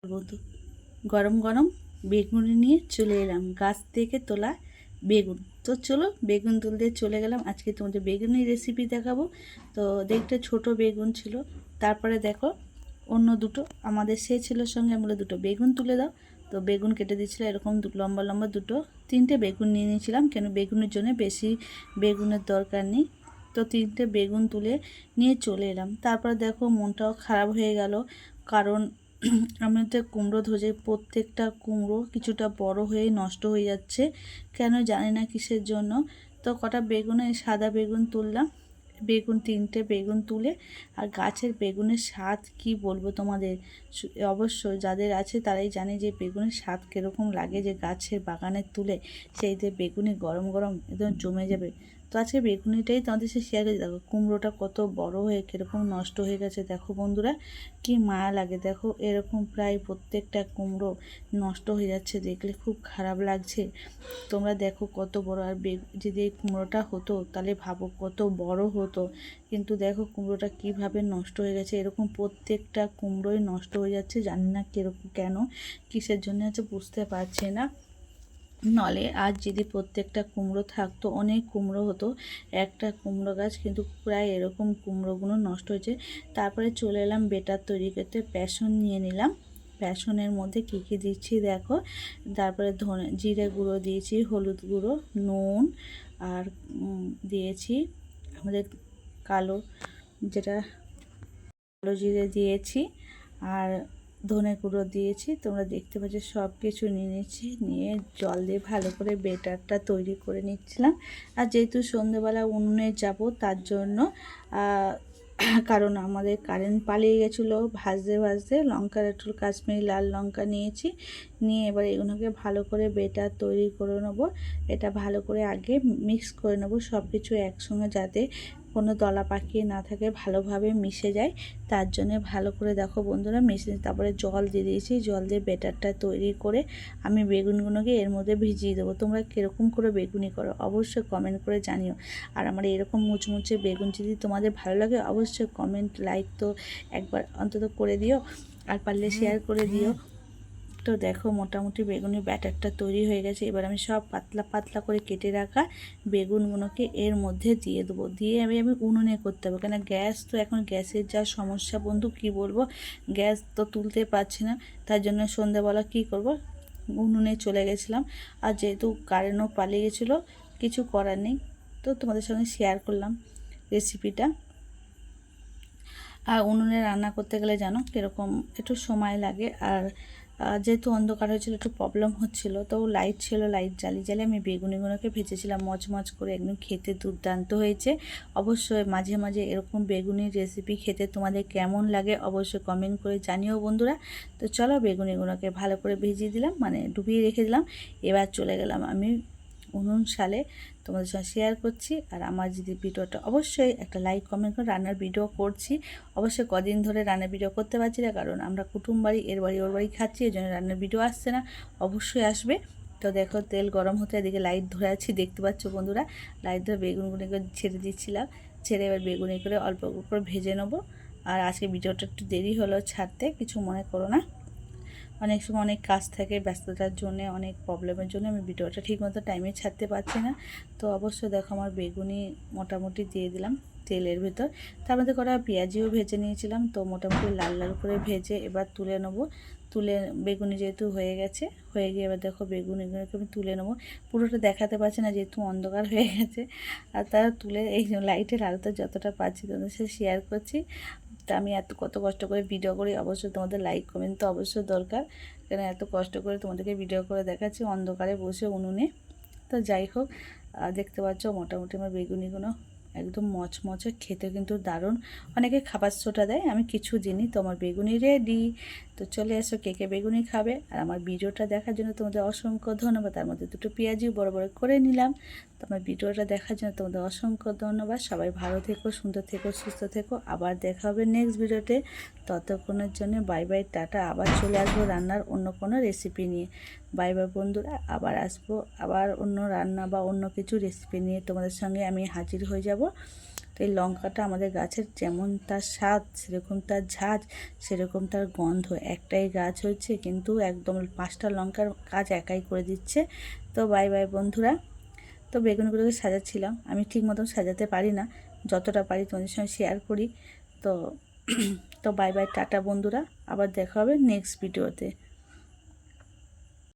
বন্ধু, গরম গরম বেগুনি নিয়ে চলে এলাম, গাছ থেকে তোলা বেগুন। তো চলো বেগুন তুলতে চলে গেলাম। আজকে তোমাদের বেগুনের রেসিপি দেখাবো। তো দেখতে ছোট বেগুন ছিল, তারপরে দেখো অন্য দুটো আমাদের সে ছিল সঙ্গে আমরা দুটো বেগুন তুলে দাও। তো বেগুন কেটে দিয়েছিল এরকম লম্বা লম্বা তিনটে বেগুন নিয়ে নিয়েছিলাম, কেন বেগুনের জন্য বেশি বেগুনের দরকার নেই। তো তিনটে বেগুন তুলে নিয়ে চলে এলাম। তারপর দেখো মনটাও খারাপ হয়ে গেল, কারণ আমাদের কুমড়ো ধরে প্রত্যেকটা কুমড়ো কিছুটা বড় হয়ে নষ্ট হয়ে যাচ্ছে, কেন জানি না কিসের জন্য। তো কটা বেগুনে সাদা বেগুন তুললাম, তিনটে বেগুন তুলে, আর গাছের বেগুনের স্বাদ কি বলবো তোমাদের। অবশ্যই যাদের আছে তারাই জানে যে বেগুনের স্বাদ কীরকম লাগে, যে গাছের বাগানের তুলে সেই যে বেগুনি গরম গরম একদম জমে যাবে। তো আজকে বেগুনিটাই তোমাদের সাথে শেয়ার করে। দেখো কুমড়োটা কত বড় হয়ে কীরকম নষ্ট হয়ে গেছে, দেখো বন্ধুরা কি মায়া লাগে। দেখো এরকম প্রায় প্রত্যেকটা কুমড়ো নষ্ট হয়ে যাচ্ছে, দেখলে খুব খারাপ লাগছে। তোমরা দেখো কত বড়, আর যদি এই কুমড়োটা হতো তাহলে ভাবো কত বড় হতো। কিন্তু দেখো কুমড়োটা কিভাবে নষ্ট হয়ে গেছে, এরকম প্রত্যেকটা কুমড়োই নষ্ট হয়ে যাচ্ছে। জানি না কীরকম কেন কিসের জন্য আছে বুঝতে পারছি না। নলে আজ যদি প্রত্যেকটা কুমড়ো থাকতো অনেক কুমড়ো হতো একটা কুমড়ো গাছ, কিন্তু প্রায় এরকম কুমড়োগুলো নষ্ট হয়েছে। তারপরে চলে এলাম বেটার তৈরি করতে, বেসন নিয়ে নিলাম। বেসনের মধ্যে কী কী দিচ্ছি দেখো। তারপরে জিরে গুঁড়ো দিয়েছি, হলুদ গুঁড়ো, নুন, আর দিয়েছি আমাদের কালো যেটা কালো জিরে দিয়েছি, আর ধনে গুঁড়ো দিয়েছি। তোমরা দেখতে পাচ্ছ সব কিছু নিয়ে নিচ্ছি, নিয়ে জল দিয়ে ভালো করে বেটারটা তৈরি করে নিচ্ছিলাম। আর যেহেতু সন্ধ্যেবেলা উনুনে যাব তার জন্য, কারণ আমাদের কারেন্ট পালিয়ে গেছিলো, ভাজতে ভাজতে লঙ্কার একটু কাশ্মীরি লাল লঙ্কা নিয়েছি, নিয়ে এবার এগুলোকে ভালো করে বেটার তৈরি করে নেবো। এটা ভালো করে আগে মিক্স করে নেবো সব কিছু একসঙ্গে, যাতে কোনো দলা পাকিয়ে না থাকে, ভালোভাবে মিশে যায়। তার জন্য ভালো করে দেখো বন্ধুরা মিশিয়ে, তারপরে জল দিয়ে দিয়েছি। জল দিয়ে বেটারটা তৈরি করে আমি বেগুনগুলোকে এর মধ্যে ভিজিয়ে দেবো। তোমরা কীরকম করে বেগুনি করো অবশ্যই কমেন্ট করে জানিও। আর আমার এরকম মুচমুচে বেগুন যদি তোমাদের ভালো লাগে অবশ্যই কমেন্ট লাইক তো একবার অন্তত করে দিও, আর পারলে শেয়ার করে দিও। তো দেখো মোটামুটি বেগুনের ব্যাটারটা তৈরি হয়ে গেছে। এবার আমি সব পাতলা পাতলা করে কেটে রাখা বেগুনগুলোকে এর মধ্যে দিয়ে দেবো। দিয়ে আমি উনুনে করতে হবে, কেন গ্যাস তো এখন গ্যাসের যা সমস্যা বন্ধু কি বলবো, গ্যাস তো তুলতে পারছি না। তার জন্য সন্ধ্যাবেলা কী করব, উনুনে চলে গেছিলাম। আর যেহেতু কারেন্টও পালিয়ে গেছিলো, কিছু করার নেই, তো তোমাদের সঙ্গে শেয়ার করলাম রেসিপিটা। আর উনুনে রান্না করতে গেলে জানো কীরকম একটু সময় লাগে, আর যেহেতু অন্ধকার হয়েছিল একটু প্রবলেম হচ্ছিলো, তো লাইট ছিল, লাইট জ্বালিয়ে আমি বেগুনিগুলোকে ভেজেছিলাম মচমচ করে, একদম খেতে দুর্দান্ত হয়েছে। অবশ্যই মাঝে মাঝে এরকম বেগুনির রেসিপি খেতে তোমাদের কেমন লাগে অবশ্যই কমেন্ট করে জানিও বন্ধুরা। তো চলো বেগুনিগুলোকে ভালো করে ভেজিয়ে দিলাম, মানে ডুবিয়ে রেখে দিলাম। এবার চলে গেলাম আমি উনুন সালে তোমাদের সঙ্গে শেয়ার করছি। আর আমার যদি ভিডিওটা অবশ্যই একটা লাইক কমেন্ট করে, রান্নার ভিডিও করছি অবশ্যই, কদিন ধরে রান্নার ভিডিও করতে পারছি না, কারণ আমরা কুটুম বাড়ি এর বাড়ি ওর বাড়ি খাচ্ছি, এই জন্য রান্নার ভিডিও আসছে না, অবশ্যই আসবে। তো দেখো তেল গরম হতে এদিকে লাইট ধরে আছি, দেখতে পাচ্ছ বন্ধুরা, লাইট ধরে বেগুনগুলোকে ছেড়ে দিচ্ছিলাম, ছেড়ে এবার বেগুনি করে অল্প অল্প করে ভেজে নেবো। আর আজকে ভিডিওটা একটু দেরি হলো ছাড়তে, কিছু মনে করো না, অনেক সময় অনেক কাজ থাকে, ব্যস্ততার জন্য, অনেক প্রবলেমের জন্য আমি ভিডিওটা ঠিকমতো টাইমে ছাড়তে পারছি না। তো অবশ্যই দেখো আমার বেগুনি মোটামুটি দিয়ে দিলাম তেলের ভেতর, তার মধ্যে কটা পেঁয়াজিও ভেজে নিয়েছিলাম। তো মোটামুটি লাল লাল করে ভেজে এবার তুলে নেবো। তুলে বেগুনি যেহেতু হয়ে গেছে, হয়ে গিয়ে এবার দেখো বেগুনিগুলোকে আমি তুলে নেবো। পুরোটা দেখাতে পারছি না যেহেতু অন্ধকার হয়ে গেছে, আর তারা তুলে এই লাইটের আলোতে যতটা পাচ্ছি তোমাদের সাথে শেয়ার করছি। তা আমি কত কষ্ট করে ভিডিও করি, অবশ্যই তোমাদের লাইক কমেন্ট তো অবশ্যই দরকার, কেন এত কষ্ট করে তোমাদেরকে ভিডিও করে দেখাচ্ছি অন্ধকারে বসে উনুনে। তো যাই হোক, দেখতে পাচ্ছ মোটামুটি আমার বেগুনিগুলো একদম মচমচে, খেতে কিন্তু দারুণ। অনেকে খাবার সোটা দেয়, আমি কিছু দিনই তো আমার বেগুনি রেডি। তো চলে এসো কে কে বেগুনি খাবে। আর আমার ভিডিওটা দেখার জন্য তোমাদের অসংখ্য ধন্যবাদ। তার মধ্যে দুটো পেঁয়াজি বড় বড় করে নিলাম। তো আমার ভিডিওটা দেখার জন্য তোমাদের অসংখ্য ধন্যবাদ। সবাই ভালো থেকো, সুন্দর থেকো, সুস্থ থেকো। আবার দেখা হবে নেক্সট ভিডিওতে। ততক্ষণের জন্য বাই বাই, টাটা। আবার চলে আসবো রান্নার অন্য কোনো রেসিপি নিয়ে। বাই বাই বন্ধুরা, আবার আসবো, আবার অন্য রান্না বা অন্য কিছু রেসিপি নিয়ে তোমাদের সঙ্গে আমি হাজির হয়ে যাব। তো এই লঙ্কাটা আমাদের গাছের যেমন তার স্বাদ সেরকম তার ঝাঁজ, সেরকম তার গন্ধ। একটাই গাছ হয়েছে কিন্তু একদম 5টা লঙ্কার কাজ একাই করে দিচ্ছে। তো বাই বাই বন্ধুরা। তো বেগুনগুলোকে সাজাচ্ছিলাম, আমি ঠিক মতন সাজাতে পারি না, যতটা পারি তোমাদের সঙ্গে শেয়ার করি। তো তো বাই বাই, টাটা বন্ধুরা, আবার দেখা হবে নেক্সট ভিডিওতে।